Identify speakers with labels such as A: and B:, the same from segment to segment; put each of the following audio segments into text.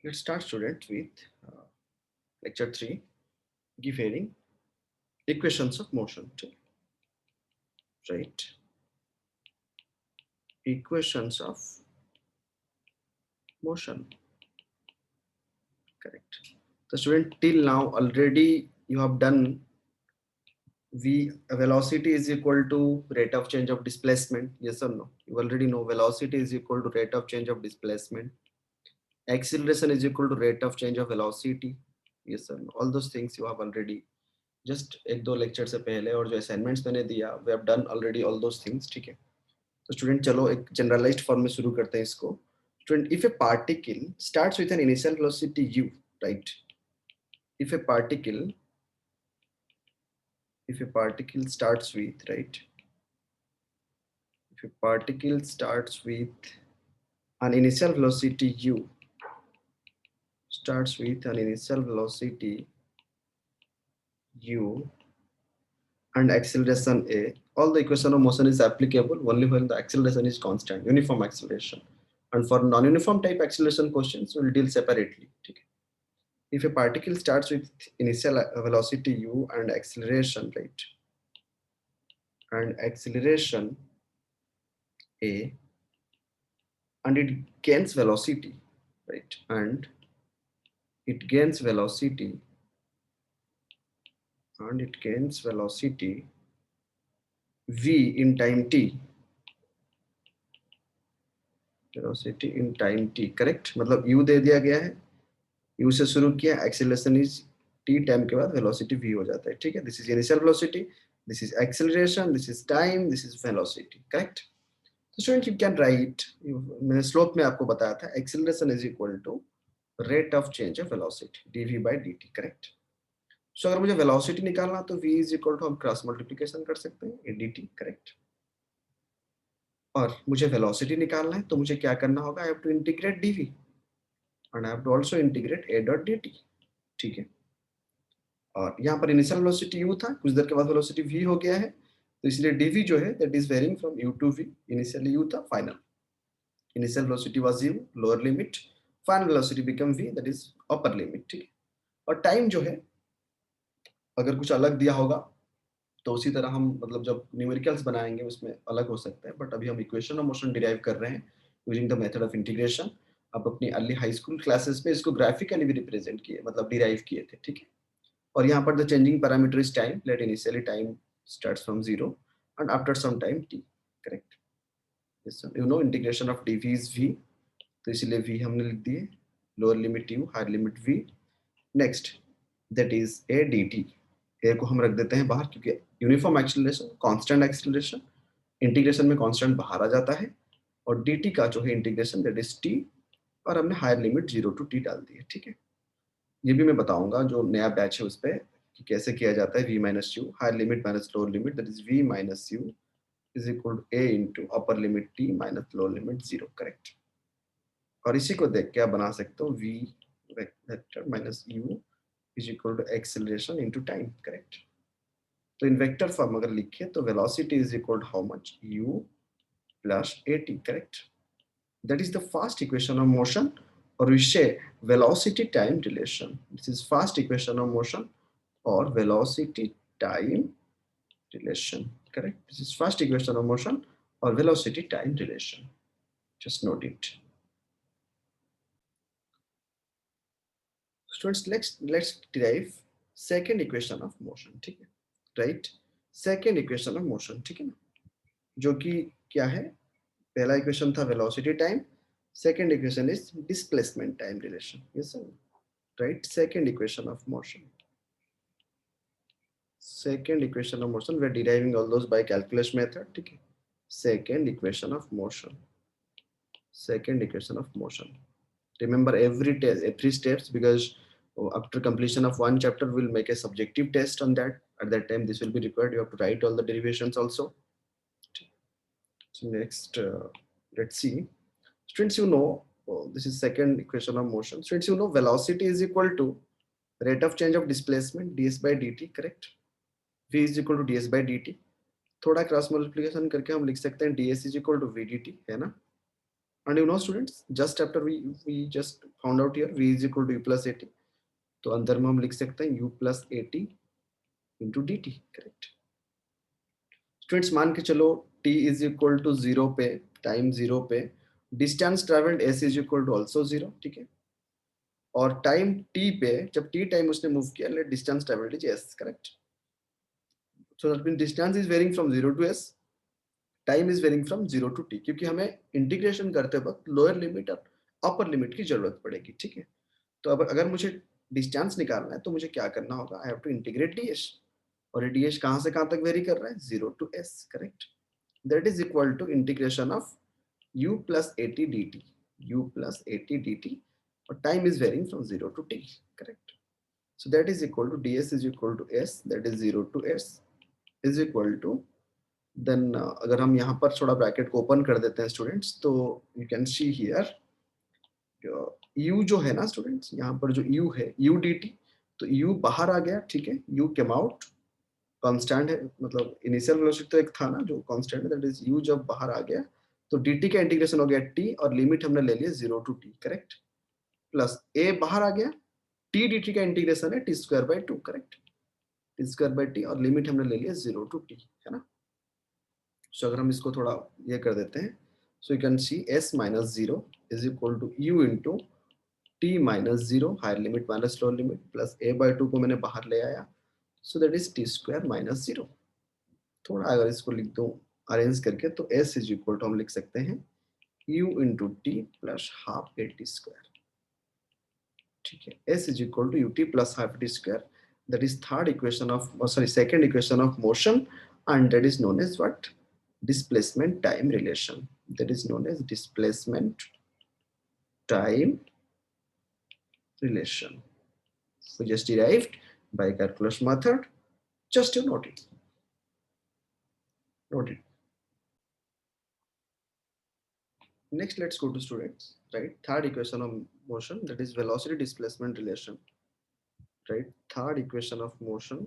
A: Let's start, students, with lecture 3, given equations of motion. Right? Equations of motion. Correct. The student, till now already you have done v velocity is equal to rate of change of displacement. Yes or no? You already know velocity is equal to rate of change of displacement. Acceleration is equal to rate of change of velocity. Yes or no? All those things you have already just एक दो lecture से पहले और जो assignments मैंने दिया we have done already all those things. ठीक है, तो स्टूडेंट चलो एक जनरलाइज्ड फॉर्म में शुरू करते हैं इसको. Student, if A particle starts with an initial velocity u, right, if a particle starts with, right, if a particle starts with an initial velocity u, starts with an initial velocity u and acceleration a, all the equation of motion is applicable only when the acceleration is constant, uniform acceleration. And for non-uniform type acceleration questions, we'll deal separately. Okay. If a particle starts with initial velocity u and acceleration, right, and acceleration a, and it gains velocity, right, and it gains velocity, v in time t, velocity in time t, correct. मतलब u दे दिया गया है, u से शुरू किया, acceleration is t, time के बाद velocity v हो जाता है. ठीक है, this is initial velocity, this is acceleration, this is time, this is velocity. Correct. तो स्टूडेंट यू कैन राइट, मैंने स्लोप में आपको बताया था, acceleration is equal to rate of change of velocity dv by dt. Correct. So अगर मुझे velocity निकालना तो v इज इक्वल टू हम क्रॉस मल्टीप्लिकेशन कर सकते हैं dt. करेक्ट. और मुझे वेलोसिटी निकालना है तो मुझे क्या करना होगा, I have to integrate dv and I have to also integrate a dot dt. ठीक है, और यहाँ पर इनिशियल वेलोसिटी u था, कुछ देर के बाद वेलोसिटी v हो गया है, तो इसलिए dv जो है that is varying from u to v. Initially u था, final initial velocity was u, lower limit, final velocity become v, that is upper limit. ठीक है, और टाइम जो है अगर कुछ अलग दिया होगा तो उसी तरह हम मतलब जब न्यूमेरिकल्स बनाएंगे उसमें अलग हो सकता है, बट अभी हम इक्वेशन ऑफ मोशन डिराइव कर रहे हैं using the method of integration. अब अपनी अर्ली हाई स्कूल क्लासेस में इसको ग्राफिकली भी रिप्रेजेंट किए, मतलब डिराइव किए थे. ठीक है, और यहाँ पर the changing parameter is time. Let initially time starts from 0 and after some time t. Correct. You know integration of dv is v, तो इसलिए v हमने लिख दिए, lower limit u, higher limit v. Next that is a dt. a को हम रख देते हैं बाहर क्योंकि uniform acceleration, constant acceleration, integration में कांस्टेंट बाहर आ जाता है, और dt का जो है इंटीग्रेशन दैट इज t, और हमने हायर लिमिट 0 टू t डाल दी है. ठीक है, ये भी मैं बताऊंगा जो नया बैच है उस पर कि कैसे किया जाता है v minus u, higher limit minus lower limit, that is v minus u is equal to a into upper limit t minus lower limit 0. Correct. और इसी को देख के आप बना सकते हो v vector minus u is equal to acceleration into time. Correct. तो इन वेक्टर फॉर्म अगर लिखे तो velocity is equal to how much, u plus at. Correct. That is the first equation of motion, or we say velocity time relation. This is first equation of motion or velocity time relation. Correct. This is first equation of motion or velocity time relation. Just note it. Students, let's derive second equation of motion. ठीक है, right? Second equation of motion. ठीक है ना, जो कि क्या है, पहला इक्वेशन था velocity time, second equation is displacement time relation. Yes sir, right? Second equation of motion, second equation of motion, we are deriving all those by calculus method. ठीक है, second equation of motion, second equation of motion. Remember every test, every steps, because after completion of one chapter we'll make a subjective test on that. At that time this will be required, you have to write all the derivations also. So next let's see. Students, you know, this is second equation of motion. Students, you know velocity is equal to rate of change of displacement ds by dt. correct. v is equal to ds by dt. थोड़ा cross multiplication करके हम लिख सकते हैं ds is equal to v dt, है ना. And you know students, just after we just found out here v is equal to u plus at, तो अंदर में हम लिख सकते हैं u plus at into dt, correct. Students मान के चलो t इज इक्वल टू 0 पे, टाइम 0 पे distance travelled s is equal to also 0, ठीक है। और टाइम t पे, जब t टाइम उसने मूव किया, let distance travelled is s, correct. So that mean distance is varying from 0 to s, time is varying from 0 to t, क्योंकि हमें integration करते वक्त लोअर लिमिट और अपर लिमिट की जरूरत पड़ेगी, ठीक है। तो अब अगर मुझे डिस्टेंस निकालना है तो मुझे क्या करना होगा, I have to integrate ds, और ये ds कहां से कहां तक वेरी कर रहा है, 0 to s, correct. That is equal to integration of u plus at dt, u plus at dt, और time is varying from 0 to t, correct. so that is equal to ds is equal to s, that is 0 to s is equal to, then अगर हम यहाँ पर थोड़ा bracket को open कर देते हैं स्टूडेंट्स, तो you can see here u जो है ना स्टूडेंट्स, यहाँ पर जो u है u dt, तो u बाहर आ गया, ठीक है, u केम आउट, कांस्टेंट है, मतलब इनिशियल वेलोसिटी तो एक था ना जो कांस्टेंट है, दैट इज u जब बाहर आ गया तो dt का इंटीग्रेशन हो गया t, और लिमिट हमने ले लिया 0 to t, correct. Plus a बाहर आ गया, t dt का इंटीग्रेशन है t square by 2, correct, t square by t, और लिमिट हमने ले लिया 0 टू t, है ना। सो अगर हम इसको थोड़ा ये कर देते हैं, so you can see s minus 0 is equal to u into t minus 0, higher limit minus lower limit, plus a by 2 को मैंने बाहर ले आया, so that is t square minus 0। थोड़ा अगर इसको लिख दो अरेंज करके, तो s इज इक्वल टू हम लिख सकते हैं u into t plus half a t square, ठीक है। s is equal to ut plus half t square, that is third equation of, sorry second equation of motion, and that is known as what, displacement time relation, that is known as displacement time relation, we just derived by calculus method, just you note it, note it. Next let's go to students, right, third equation of motion, that is velocity displacement relation, right, third equation of motion,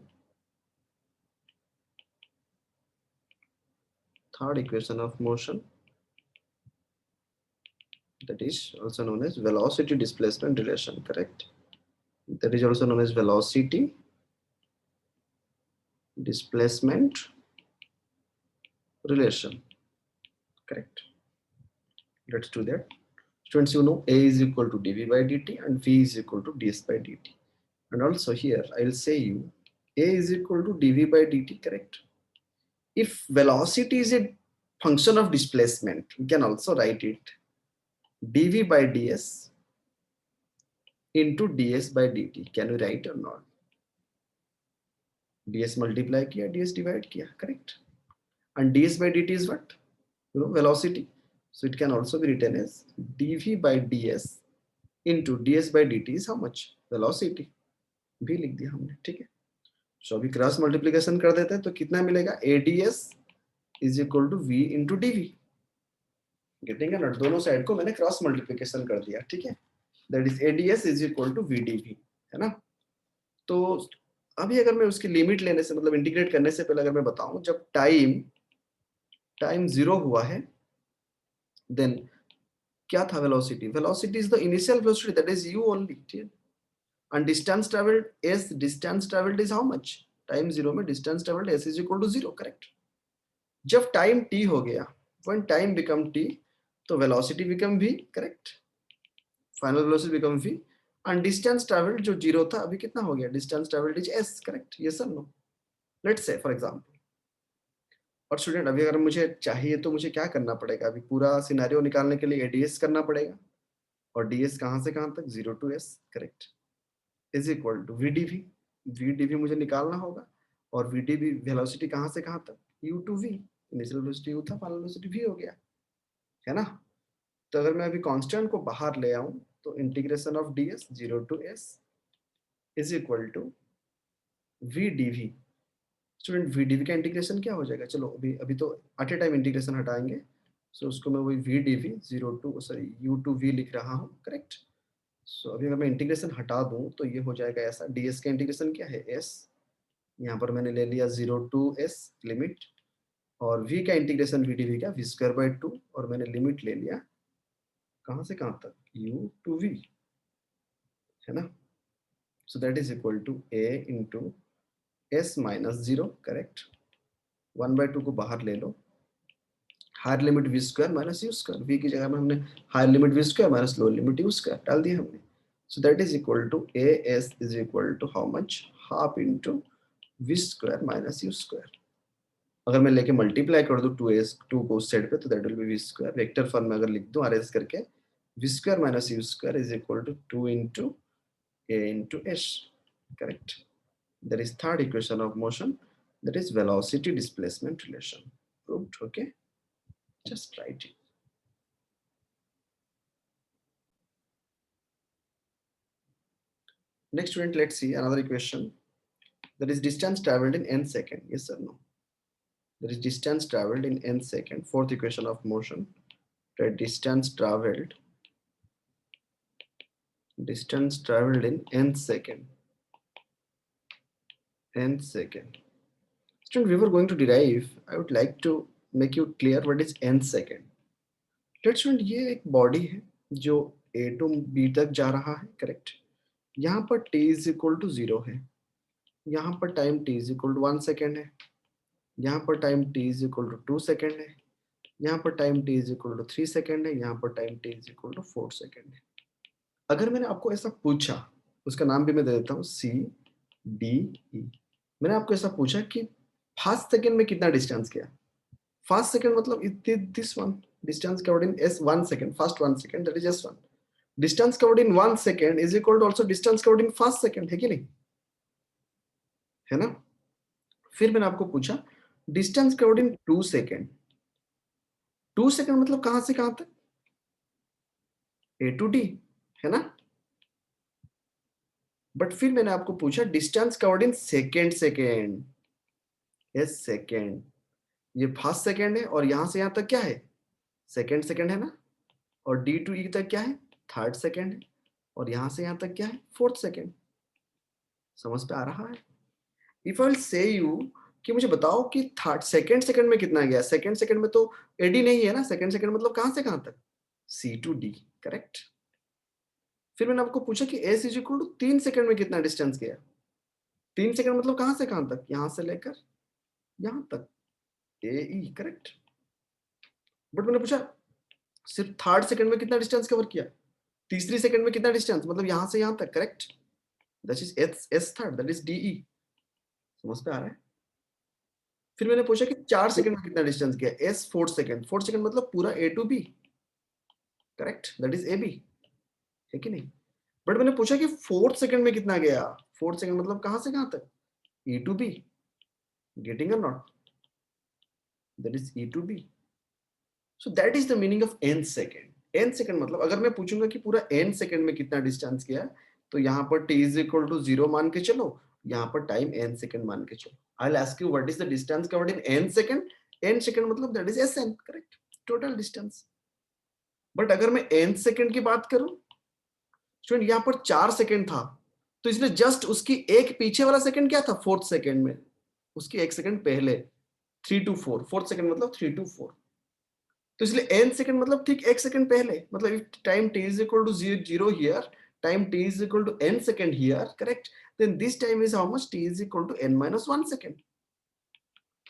A: third equation of motion, that is also known as velocity displacement relation, correct, that is also known as velocity displacement relation, correct. Let's do that. Students, you know a is equal to dv by dt and v is equal to ds by dt, and also here I'll say you a is equal to dv by dt, correct. If velocity is a function of displacement, we can also write it dv by ds into ds by dt. Can we write or not? ds multiply kiya, ds divide kiya, correct. And ds by dt is what? You know, velocity. So it can also be written as dv by ds into ds by dt is how much? Velocity. भी लिख दिया हमने, ठीक है। सो अभी cross multiplication कर देते हैं, तो कितना मिलेगा, ads is equal to v into dv, getting है ना, दोनों साइड को मैंने क्रॉस मल्टीप्लिकेशन कर दिया, ठीक है, that is ads is equal to vdv, है ना। तो अभी अगर मैं उसकी लिमिट लेने से, मतलब इंटीग्रेट करने से पहले अगर मैं बताऊं, जब टाइम 0 हुआ है, देन क्या था velocity, velocity is the initial velocity, that is u only, ठीक है। And distance traveled, s distance traveled is how much, time 0 में distance traveled s is equal to 0, correct। जब time t हो गया, when time become t, तो velocity become v, correct, final velocity become v, and distance traveled जो 0 था अभी कितना हो गया, distance traveled is s, correct, yes or no। let's say for example, और स्टूडेंट अभी अगर मुझे चाहिए तो मुझे क्या करना पड़ेगा, अभी पूरा सिनेरियो निकालने के लिए ds करना पड़ेगा, और ds कहां से कहां तक, 0 to s, करेक्ट, is equal to vdv, vdv मुझे निकालना होगा, और vdv वेलोसिटी कहां से कहां तक, u to v, initial velocity u था, फाइनल वेलोसिटी v हो गया, है ना। तो अगर मैं अभी कांस्टेंट को बाहर ले आऊं, तो integration of ds 0 to s is equal to vdv। Student vdv का इंटीग्रेशन क्या हो जाएगा, चलो अभी अभी तो एट ए टाइम इंटीग्रेशन हटाएंगे, सो उसको मैं वही vdv 0 to, sorry u to v लिख रहा हूँ, करेक्ट। सो अभी अगर मैं इंटीग्रेशन हटा दूं, तो ये हो जाएगा ऐसा, ds का इंटीग्रेशन क्या है, s, यहाँ पर मैंने ले लिया 0 टू s लिमिट, और v का इंटीग्रेशन vdv का v स्क्वायर बाय 2, और मैंने लिमिट ले लिया कहां से कहां तक, u to v, है ना. So that is equal to a into s minus 0, correct. 1/2 को बाहर ले लो, higher limit v square minus u square, v की जगह में हमने higher limit v square minus lower limit u square डाल दिया हमने. So that is equal to a s is equal to how much, half into v square minus u square. अगर मैं लेके मल्टीप्लाई कर दूं 2s 2 को उस साइड पे, तो that will be v square. Vector form में अगर लिख दूं आरएस करके, v square minus u square is equal to 2 into a into s, correct. That is third equation of motion, that is velocity displacement relation. Proved. Okay, just write it. Next student, let's see another equation, that is distance traveled in n second. Yes or no? That is distance traveled in n second. Fourth equation of motion, that distance traveled in n second. Student, we were going to derive, I would like to make you clear what is n second. Let's student, ये एक body है जो a to b तक जा रहा है, correct. यहाँ पर t इज इक्वल टू 0 है, यहाँ पर time t is equal to 1 second है, यहाँ पर time t is equal to 2 second है, यहाँ पर time t is equal to 3 second है, यहाँ पर time t is equal to 4 second है. अगर मैंने आपको ऐसा पूछा, उसका नाम भी मैं दे देता हूँ सी डी ई. मैंने आपको ऐसा पूछा कि फर्स्ट सेकेंड में कितना डिस्टेंस किया. फर्स्ट सेकेंड मतलब this one, distance covered in s 1 second, first 1 second, that is s1. Distance covered in 1 second is equal to also distance covered in first second, है कि नहीं, है ना. फिर मैंने आपको पूछा distance covered in 2 second. 2 second मतलब कहां से कहां तक, a to d, है ना. बट फिर मैंने आपको पूछा distance covered in second, yes second. ये फर्स्ट सेकेंड है और यहां से यहां तक क्या है, सेकेंड है ना. और डी टू ई तक क्या है, थर्ड सेकेंड है. और यहां से यहां तक क्या है, फोर्थ सेकेंड. समझ पे आ रहा है. इफ आई से यू कि मुझे बताओ कि थर्ड सेकेंड में कितना गया. सेकेंड में तो एडी नहीं है ना. सेकेंड मतलब कहां से कहां तक, सी टू डी, करेक्ट. फिर मैंने आपको पूछा कि s is equal to 3 second में कितना डिस्टेंस गया. 3 सेकेंड मतलब कहां से कहां तक, यहां से लेकर यहां तक, ए ई, करेक्ट. बट मैंने पूछा सिर्फ थर्ड सेकेंड में कितना डिस्टेंस कवर किया, तीसरी सेकेंड में कितना डिस्टेंस, मतलब यहां से यहां तक, correct. That is S third, that is D E. समझ पे आ रहा है. फिर मैंने पूछा कि 4 सेकंड में कितना डिस्टेंस गया, एस फोर्थ सेकंड मतलब पूरा a to b, correct, that is a b, है कि नहीं. बट मैंने पूछा कि फोर्थ सेकंड में कितना गया. फोर्थ सेकंड मतलब कहां से कहां तक, E to B. Getting or not, that is E to B. So that is the meaning of n second. N second मतलब अगर मैं पूछूंगा कि पूरा एन सेकंड में कितना डिस्टेंस गया, तो यहाँ पर t इज इक्वल टू 0 मान के चलो, यहाँ पर टाइम n सेकंड मान के चलो. I will ask you what is the distance covered in n second. n second मतलब that is sn, correct, total distance. But अगर मैं n सेकंड की बात करूं, स्टूडेंट यहाँ पर 4 सेकंड था, तो इसलिए जस्ट उसकी एक पीछे वाला सेकंड क्या था, फोर्थ सेकंड में, उसकी एक सेकंड पहले, 3 to 4, फोर्थ सेकंड मतलब 3 to 4. तो इसलिए n सेकंड मतलब ठीक एक सेकंड पहले, मतलब if time t is equal to 0 here, time t is equal to n second here, correct, then this time is how much, t is equal to n minus 1 second.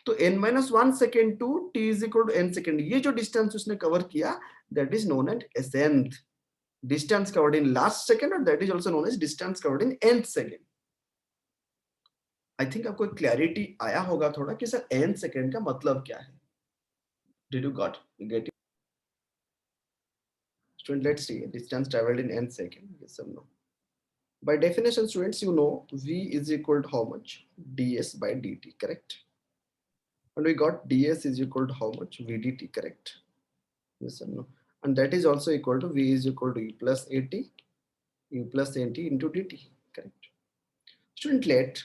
A: तो n minus 1 second to t is equal to n second, ये जो distance उसने cover किया, that is known as nth distance covered in last second, और that is also known as distance covered in nth second. I think आपको clarity आया होगा थोड़ा कि सर n सेकंड का मतलब क्या है. Did you get it? Student, let's see distance traveled in n second, yes or no. By definition, students, you know v is equal to how much, ds by dt, correct. And we got ds is equal to how much, vdt, correct, yes or no. And that is also equal to v is equal to u plus at into dt, correct. Student, let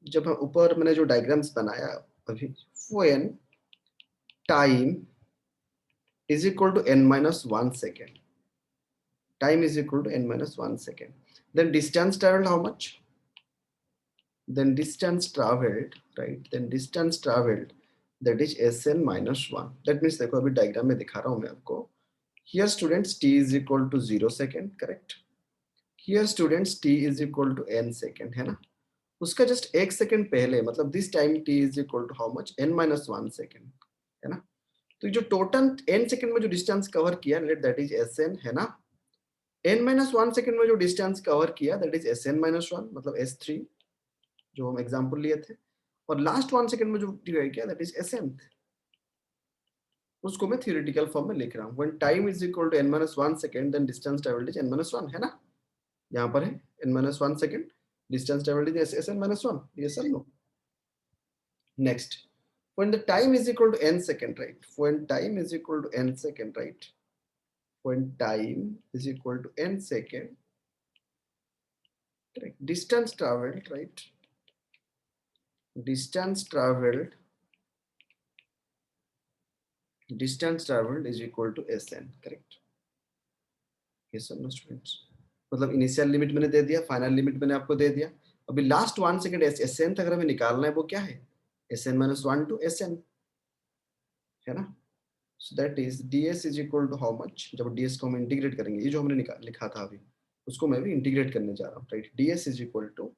A: जब हम ऊपर मैंने जो diagrams बनाया अभी, when time is equal to n minus 1 second, time is equal to n minus 1 second, then distance traveled how much, then distance traveled, right, then distance traveled, that is sn minus 1. that means देखो अभी diagram में दिखा रहा हूं मैं आपको, Here students t is equal to 0 second, correct? Here students t is equal to n second, है ना? उसका जस्ट 1 सेकंड पहले, मतलब this time t is equal to how much? n minus 1 second, है ना? तो जो टोटल n सेकंड में जो डिस्टेंस कवर किया, लेट दैट इज sn, है ना? n minus 1 सेकंड में जो डिस्टेंस कवर किया, दैट इज sn minus 1, मतलब s3 जो हम एग्जांपल लिए थे, और लास्ट 1 सेकंड में जो डिवाइड किया, दैट इज sn, उसको मैं थ्योरेटिकल फॉर्म में लिख रहा हूं. When time is equal to n minus 1 second, then distance travelled is n minus 1, है ना? यहाँ पर है n minus 1 second, distance travelled is sn minus 1. Yes और no? Next, when the time is equal to n second, right? When time is equal to n second, right? When time is equal to n second, correct? Distance traveled, right? Distance traveled is equal to sn, correct? Yes or no students? मतलब initial limit मैंने दे दिया, final limit मैंने आपको दे दिया. अभी last 1 second sn तक अगर हमें निकालना है, वो क्या है? sn minus 1 to sn, है ना? So that is ds is equal to how much? जब ds को हम इंटीग्रेट करेंगे, ये जो हमने लिखा था अभी, उसको मैं भी इंटीग्रेट करने जा रहा हूँ, right? ds is equal to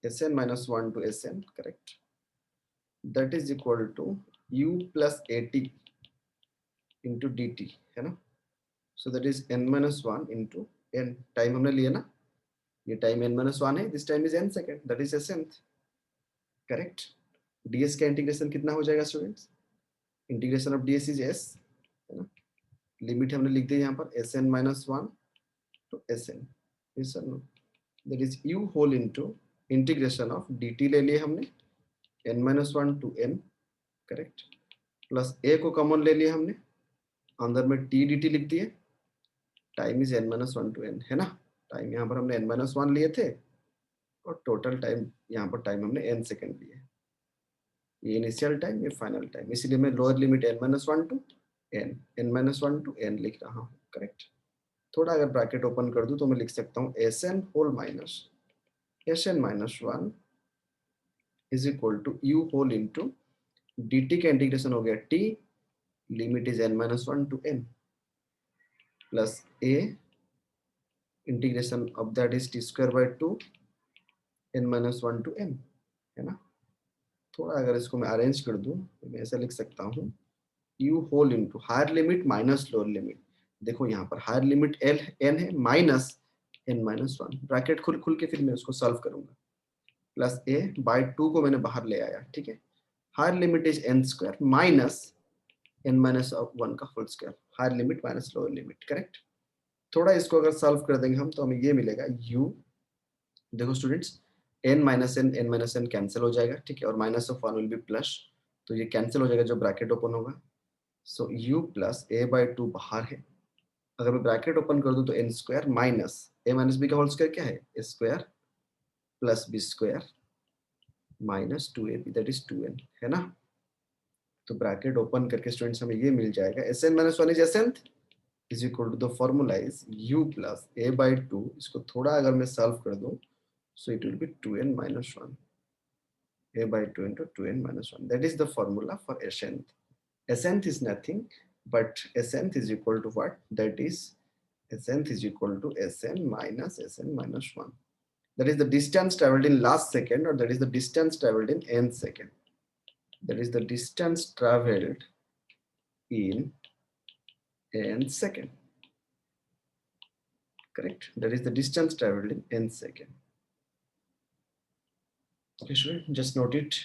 A: sn minus 1 to sn, correct? That is equal to u plus at into dt, है ना? So that is n minus 1 into n. Time हमने लिया ना, ये टाइम n minus 1 है, this time is n second, that is sn, correct? ds का integration कितना हो जाएगा students? Integration of ds is s, है ना? लिमिट हमने लिख दी यहाँ पर sn minus 1 to sn, yes or no? That is u whole into integration of dt ले लिए हमने n minus 1 to n, correct? Plus a को कॉमन ले लिया हमने, अंदर में t dt लिख दिए, time is n minus 1 to n, है ना? टाइम यहाँ पर हमने n minus 1 लिए थे, और टोटल टाइम यहाँ पर टाइम हमने n सेकेंड लिए, ये इनिशियल टाइम, ये फाइनल टाइम, इसलिए मैं lower limit n minus 1 to n minus 1 to n लिख रहा हूँ, करेक्ट? थोड़ा अगर ब्रैकेट ओपन कर दूं तो मैं लिख सकता हूँ sn whole minus sn minus 1 is equal to u whole into dt का इंटीग्रेशन हो गया t, limit is n minus 1 to n, plus a integration of that is t square by 2 n minus 1 to n, है ना? थोड़ा अगर इसको मैं arrange कर दूं तो मैं ऐसा लिख सकता हूँ u whole into higher limit minus lower limit. देखो यहाँ पर हायर लिमिट l n है, माइनस n minus 1, ब्रैकेट खुल खुल के फिर मैं उसको सॉल्व करूंगा, प्लस a बाय 2 को मैंने बाहर ले आया, ठीक है? Higher limit is n square minus n minus 1 का whole square, higher limit minus lower limit, correct? थोड़ा इसको अगर सॉल्व कर देंगे हम तो हमें ये मिलेगा u, देखो students, n minus n cancel हो जाएगा, ठीक है? और minus of 1 will be plus, तो ये कैंसिल हो जाएगा, जो ब्रैकेट ओपन होगा. सो u प्लस a बाय 2 बाहर है, अगर मैं ब्रैकेट ओपन कर दूं तो n square minus a minus b का होल स्क्वायर क्या है? a square plus b square minus 2ab, that is 2n, है ना? तो ब्रैकेट ओपन करके स्टूडेंट्स हमें ये मिल जाएगा sn minus 1 is sn is equal to the formula is u plus a by 2. इसको थोड़ा अगर मैं सॉल्व कर दूं, so it will be 2n minus 1, a by 2 into 2n minus 1. That is the formula for sn. Sn is nothing but sn is equal to what? That is sn is equal to sn minus 1. That is the distance traveled in last second, or that is the distance traveled in n second. That is the distance traveled in n second. Correct? That is the distance traveled in n second. Okay, sure. Just note it.